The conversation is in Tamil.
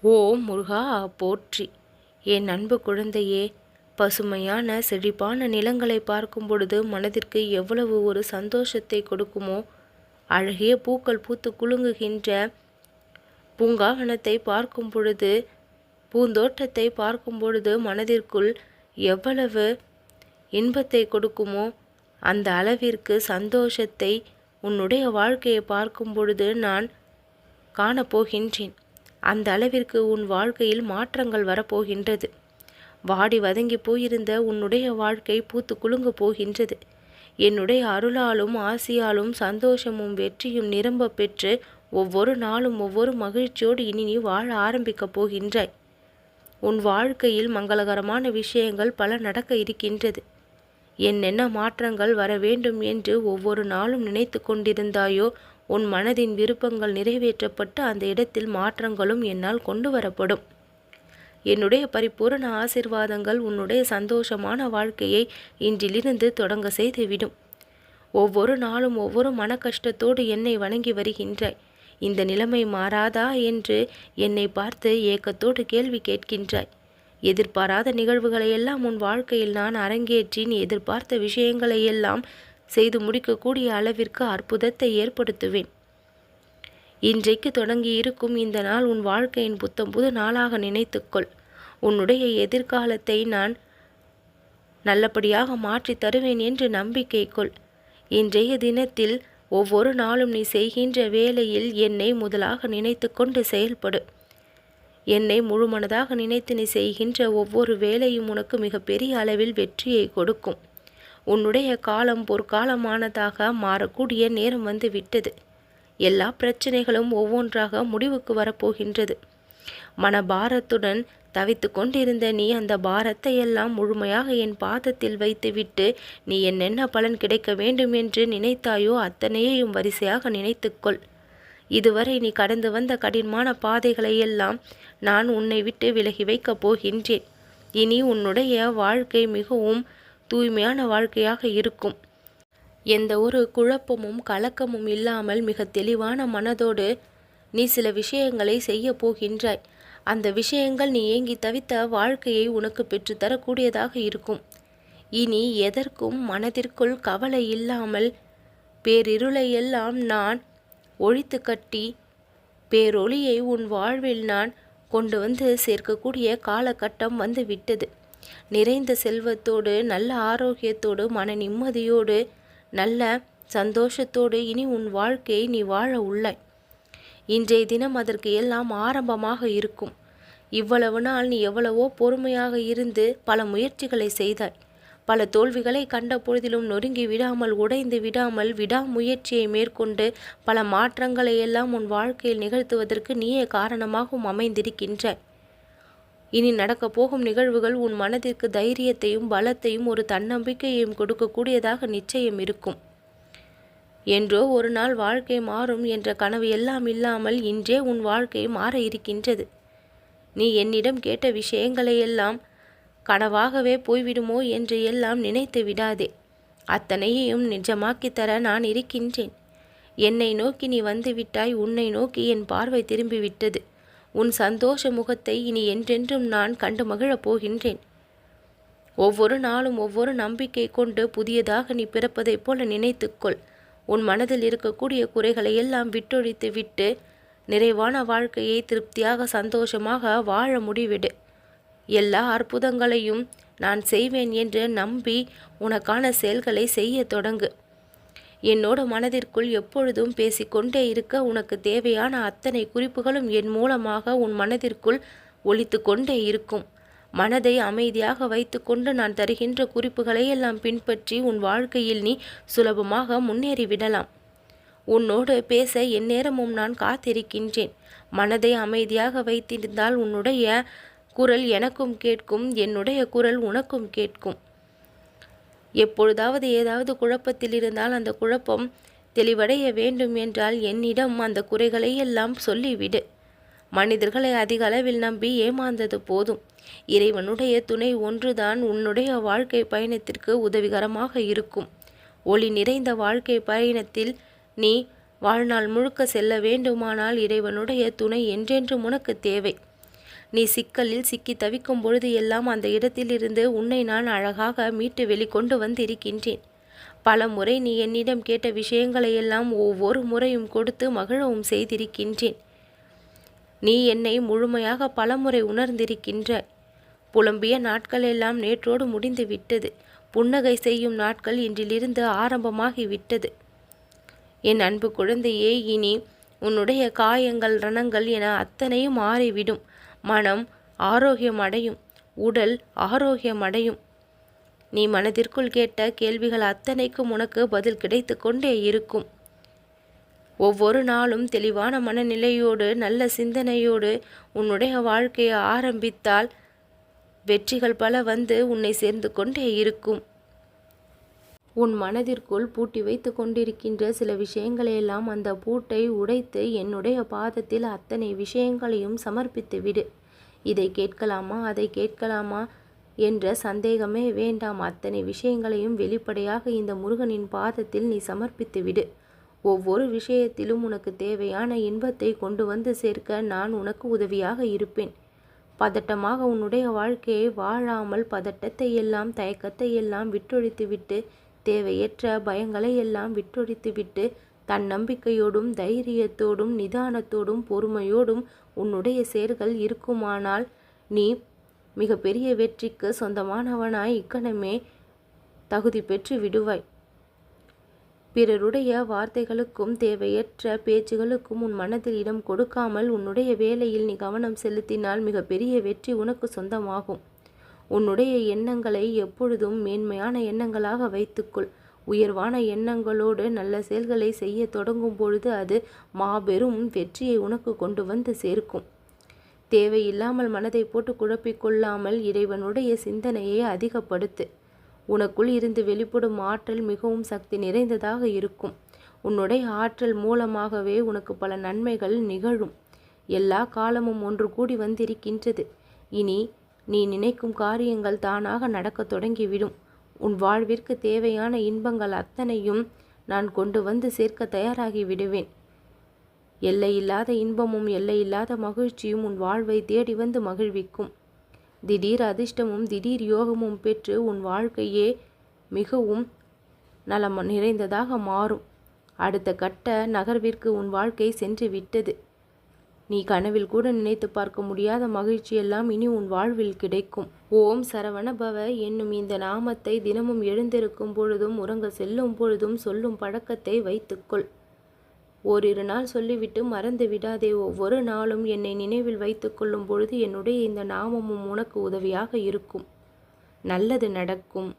ஓ முருகா போற்றி! என் அன்பு குழந்தையே, பசுமையான செழிப்பான நிலங்களை பார்க்கும் பொழுது மனதிற்கு எவ்வளவு ஒரு சந்தோஷத்தை கொடுக்குமோ, அழகிய பூக்கள் பூத்து குலுங்குகின்ற பூங்காவனத்தை பார்க்கும் பொழுது, பூந்தோட்டத்தை பார்க்கும் பொழுது மனதிற்குள் எவ்வளவு இன்பத்தை கொடுக்குமோ, அந்த அளவிற்கு சந்தோஷத்தை உன்னுடைய வாழ்க்கையை பார்க்கும் பொழுது நான் காணப்போகின்றேன். அந்த அளவிற்கு உன் வாழ்க்கையில் மாற்றங்கள் வரப்போகின்றது. வாடி வதங்கி போயிருந்த உன்னுடைய வாழ்க்கை பூத்து குலுங்க போகின்றது. என்னுடைய அருளாலும் ஆசியாலும் சந்தோஷமும் வெற்றியும் நிரம்ப பெற்று ஒவ்வொரு நாளும் ஒவ்வொரு மகிழ்ச்சியோடு இனி நீ வாழ ஆரம்பிக்கப் போகின்றாய். உன் வாழ்க்கையில் மங்களகரமான விஷயங்கள் பல நடக்க இருக்கின்றது. என்னென்ன மாற்றங்கள் வர வேண்டும் என்று ஒவ்வொரு நாளும் நினைத்து கொண்டிருந்தாயோ, உன் மனதின் விருப்பங்கள் நிறைவேற்றப்பட்டு அந்த இடத்தில் மாற்றங்களும் என்னால் கொண்டு வரப்படும். என்னுடைய பரிபூரண ஆசிர்வாதங்கள் உன்னுடைய சந்தோஷமான வாழ்க்கையை இன்றிலிருந்து தொடங்க செய்துவிடும். ஒவ்வொரு நாளும் ஒவ்வொரு மன கஷ்டத்தோடு என்னை வணங்கி வருகின்றாய். இந்த நிலைமை மாறாதா என்று என்னை பார்த்து ஏக்கத்தோடு கேள்வி கேட்கின்றாய். எதிர்பாராத நிகழ்வுகளையெல்லாம் உன் வாழ்க்கையில் நான் அரங்கேற்றி நீ எதிர்பார்த்த விஷயங்களையெல்லாம் செய்து முடிக்கக்கூடிய அளவிற்கு அற்புதத்தை ஏற்படுத்துவேன். இன்றைக்கு தொடங்கி இருக்கும் இந்த நாள் உன் வாழ்க்கையின் புது நாளாக நினைத்துக்கொள். உன்னுடைய எதிர்காலத்தை நான் நல்லபடியாக மாற்றி தருவேன் என்று நம்பிக்கை கொள். இன்றைய தினத்தில் ஒவ்வொரு நாளும் நீ செய்கின்ற வேளையில் என்னை முதலாக நினைத்து கொண்டு செயல்படு. என்னை முழுமனதாக நினைத்து நீ செய்கின்ற ஒவ்வொரு வேலையும் உனக்கு மிகப்பெரிய அளவில் வெற்றியை கொடுக்கும். உன்னுடைய காலம் பொற்காலமானதாக மாறக்கூடிய நேரம் வந்து விட்டது. எல்லா பிரச்சனைகளும் ஒவ்வொன்றாக முடிவுக்கு வரப்போகின்றது. மனபாரத்துடன் தவித்து கொண்டிருந்த நீ அந்த பாரத்தை எல்லாம் முழுமையாக என் பாதத்தில் வைத்துவிட்டு நீ என்னென்ன பலன் கிடைக்க வேண்டும் என்று நினைத்தாயோ அத்தனையையும் வரிசையாக நினைத்துக்கொள். இதுவரை நீ கடந்து வந்த கடினமான பாதைகளை எல்லாம் நான் உன்னை விட்டு விலகி வைக்கப் போகின்றேன். இனி உன்னுடைய வாழ்க்கை மிகவும் தூய்மையான வாழ்க்கையாக இருக்கும். எந்த ஒரு குழப்பமும் கலக்கமும் இல்லாமல் மிக தெளிவான மனதோடு நீ சில விஷயங்களை செய்ய போகின்றாய். அந்த விஷயங்கள் நீ ஏங்கி தவித்த வாழ்க்கையை உனக்கு பெற்றுத்தரக்கூடியதாக இருக்கும். இனி எதற்கும் மனதிற்குள் கவலை இல்லாமல் பேரிருளை எல்லாம் நான் ஒழித்து கட்டி பேரொளியை உன் வாழ்வில் நான் கொண்டு வந்து சேர்க்கக்கூடிய காலகட்டம் வந்து விட்டது. நிறைந்த செல்வத்தோடு, நல்ல ஆரோக்கியத்தோடு, மன நிம்மதியோடு, நல்ல சந்தோஷத்தோடு இனி உன் வாழ்க்கையை நீ வாழ உள்ளாய். இன்றைய தினம் அதற்கு எல்லாம் ஆரம்பமாக இருக்கும். இவ்வளவு நாள் நீ எவ்வளவோ பொறுமையாக இருந்து பல முயற்சிகளை செய்தாய். பல தோல்விகளை கண்ட பொழுதிலும் நொறுங்கி விடாமல், உடைந்து விடாமல், விடாமுயற்சியை மேற்கொண்டு பல மாற்றங்களை எல்லாம் உன் வாழ்க்கையில் நிகழ்த்துவதற்கு நீயே காரணமாகவும் அமைந்திருக்கின்றாய். இனி நடக்கப் போகும் நிகழ்வுகள் உன் மனதிற்கு தைரியத்தையும் பலத்தையும் ஒரு தன்னம்பிக்கையையும் கொடுக்கக்கூடியதாக நிச்சயம் இருக்கும். என்றோ ஒரு நாள் வாழ்க்கை மாறும் என்ற கனவு எல்லாம் இல்லாமல் இன்றே உன் வாழ்க்கை மாற இருக்கின்றது. நீ என்னிடம் கேட்ட விஷயங்களையெல்லாம் கனவாகவே போய்விடுமோ என்று எல்லாம் நினைத்து விடாதே. அத்தனையையும் நிஜமாக்கித் தர நான் இருக்கின்றேன். என்னை நோக்கி நீ வந்துவிட்டாய். உன்னை நோக்கி என் பார்வை திரும்பிவிட்டது. உன் சந்தோஷ முகத்தை இனி என்றென்றும் நான் கண்டு மகிழப் போகின்றேன். ஒவ்வொரு நாளும் ஒவ்வொரு நம்பிக்கை கொண்டு புதியதாக நீ பிறப்பதைப் போல நினைத்துக்கொள். உன் மனதில் இருக்கக்கூடிய குறைகளை எல்லாம் விட்டொழித்து விட்டு நிறைவான வாழ்க்கையை திருப்தியாக சந்தோஷமாக வாழ முடிவிடு. எல்லா அற்புதங்களையும் நான் செய்வேன் என்று நம்பி உனக்கான செயல்களை செய்ய தொடங்கு. என்னோட மனதிற்குள் எப்பொழுதும் பேசிக்கொண்டே இருக்க உனக்கு தேவையான அத்தனை குறிப்புகளும் என் மூலமாக உன் மனதிற்குள் ஒலித்து கொண்டே இருக்கும். மனதை அமைதியாக வைத்துக்கொண்டு நான் தருகின்ற குறிப்புகளை எல்லாம் பின்பற்றி உன் வாழ்க்கையில் நீ சுலபமாக முன்னேறிவிடலாம். உன்னோடு பேச எந்நேரமும் நான் காத்திருக்கின்றேன். மனதை அமைதியாக வைத்திருந்தால் உன்னுடைய குரல் எனக்கும் கேட்கும், என்னுடைய குரல் உனக்கும் கேட்கும். எப்பொழுதாவது ஏதாவது குழப்பத்தில் இருந்தால் அந்த குழப்பம் தெளிவடைய வேண்டும் என்றால் என்னிடம் அந்த குறைகளை எல்லாம் சொல்லிவிடு. மனிதர்களை அதிக அளவில் நம்பி ஏமாந்தது போதும். இறைவனுடைய துணை ஒன்றுதான் உன்னுடைய வாழ்க்கை பயணத்திற்கு உதவிகரமாக இருக்கும். ஒளி நிறைந்த வாழ்க்கை பயணத்தில் நீ வாழ்நாள் முழுக்க செல்ல வேண்டுமானால் இறைவனுடைய துணை என்றென்றும் உனக்கு தேவை. நீ சிக்கலில் சிக்கி தவிக்கும் பொழுது எல்லாம் அந்த இடத்திலிருந்து உன்னை நான் அழகாக மீட்டு வெளிக்கொண்டு வந்திருக்கின்றேன். பல முறை நீ என்னிடம் கேட்ட விஷயங்களையெல்லாம் ஒவ்வொரு முறையும் கொடுத்து மகிழவும் செய்திருக்கின்றேன். நீ என்னை முழுமையாக பலமுறை உணர்ந்திருக்கின்றாய். புலம்பிய நாட்கள் எல்லாம் நேற்றோடு முடிந்து விட்டது. புன்னகை செய்யும் நாட்கள் இன்றிலிருந்து ஆரம்பமாகிவிட்டது. என் அன்பு குழந்தையே, இனி உன்னுடைய காயங்கள் ரணங்கள் என அத்தனையும் மாறிவிடும். மனம் ஆரோக்கியமடையும், உடல் ஆரோக்கியமடையும். நீ மனதிற்குள் கேட்ட கேள்விகள் அத்தனைக்கும் உனக்கு பதில் கிடைத்து கொண்டே இருக்கும். ஒவ்வொரு நாளும் தெளிவான மனநிலையோடு நல்ல சிந்தனையோடு உன்னுடைய வாழ்க்கையை ஆரம்பித்தால் வெற்றிகள் பல வந்து உன்னை சேர்ந்து கொண்டே இருக்கும். உன் மனதிற்குள் பூட்டி வைத்து கொண்டிருக்கின்ற சில விஷயங்களையெல்லாம் அந்த பூட்டை உடைத்து என்னுடைய பாதத்தில் அத்தனை விஷயங்களையும் சமர்ப்பித்து விடு. இதை கேட்கலாமா அதை கேட்கலாமா என்ற சந்தேகமே வேண்டாம். அத்தனை விஷயங்களையும் வெளிப்படையாக இந்த முருகனின் பாதத்தில் நீ சமர்ப்பித்து விடு. ஒவ்வொரு விஷயத்திலும் உனக்கு தேவையான இன்பத்தை கொண்டு வந்து சேர்க்க நான் உனக்கு உதவியாக இருப்பேன். பதட்டமாக உன்னுடைய வாழ்க்கையை வாழாமல் பதட்டத்தை எல்லாம் தயக்கத்தை எல்லாம் விட்டொழித்துவிட்டு தேவையற்ற பயங்களை எல்லாம் விட்டொழித்துவிட்டு தன்னம்பிக்கையோடும் தைரியத்தோடும் நிதானத்தோடும் பொறுமையோடும் உன்னுடைய செயல்கள் இருக்குமானால் நீ மிக பெரிய வெற்றிக்கு சொந்தமானவனாய் இக்கணமே தகுதி பெற்று விடுவாய். பிறருடைய வார்த்தைகளுக்கும் தேவையற்ற பேச்சுகளுக்கும் உன் மனதில் இடம் கொடுக்காமல் உன்னுடைய வேலையில் நீ கவனம் செலுத்தினால் மிக பெரிய வெற்றி உனக்கு சொந்தமாகும். உன்னுடைய எண்ணங்களை எப்பொழுதும் மேன்மையான எண்ணங்களாக வைத்துக்கொள். உயர்வான எண்ணங்களோடு நல்ல செயல்களை செய்ய தொடங்கும் பொழுது அது மாபெரும் வெற்றியை உனக்கு கொண்டு வந்து சேர்க்கும். தேவையில்லாமல் மனதை போட்டு குழப்பிக்கொள்ளாமல் இறைவனுடைய சிந்தனையை அதிகப்படுத்து. உனக்குள் இருந்து வெளிப்படும் ஆற்றல் மிகவும் சக்தி நிறைந்ததாக இருக்கும். உன்னுடைய ஆற்றல் மூலமாகவே உனக்கு பல நன்மைகள் நிகழும். எல்லா காலமும் ஒன்று கூடி வந்திருக்கின்றது. இனி நீ நினைக்கும் காரியங்கள் தானாக நடக்க தொடங்கிவிடும். உன் வாழ்விற்கு தேவையான இன்பங்கள் அத்தனையும் நான் கொண்டு வந்து சேர்க்க தயாராகி விடுவேன். எல்லையில்லாத இன்பமும் எல்லையில்லாத மகிழ்ச்சியும் உன் வாழ்வை தேடி வந்து மகிழ்விக்கும். திடீர் அதிர்ஷ்டமும் திடீர் யோகமும் பெற்று உன் வாழ்க்கையே மிகவும் நலம் நிறைந்ததாக மாறும். அடுத்த கட்ட நகர்விற்கு உன் வாழ்க்கை சென்று விட்டது. நீ கனவில் கூட நினைத்து பார்க்க முடியாத மகிழ்ச்சியெல்லாம் இனி உன் வாழ்வில் கிடைக்கும். ஓம் சரவண பவ என்னும் இந்த நாமத்தை தினமும் எழுந்திருக்கும் பொழுதும் உறங்க செல்லும் பொழுதும் சொல்லும் பழக்கத்தை வைத்துக்கொள். ஓரிரு நாள் சொல்லிவிட்டு மறந்து விடாதே. ஒவ்வொரு நாளும் என்னை நினைவில் வைத்து கொள்ளும் பொழுது என்னுடைய இந்த நாமமும் உனக்கு உதவியாக இருக்கும். நல்லது நடக்கும்.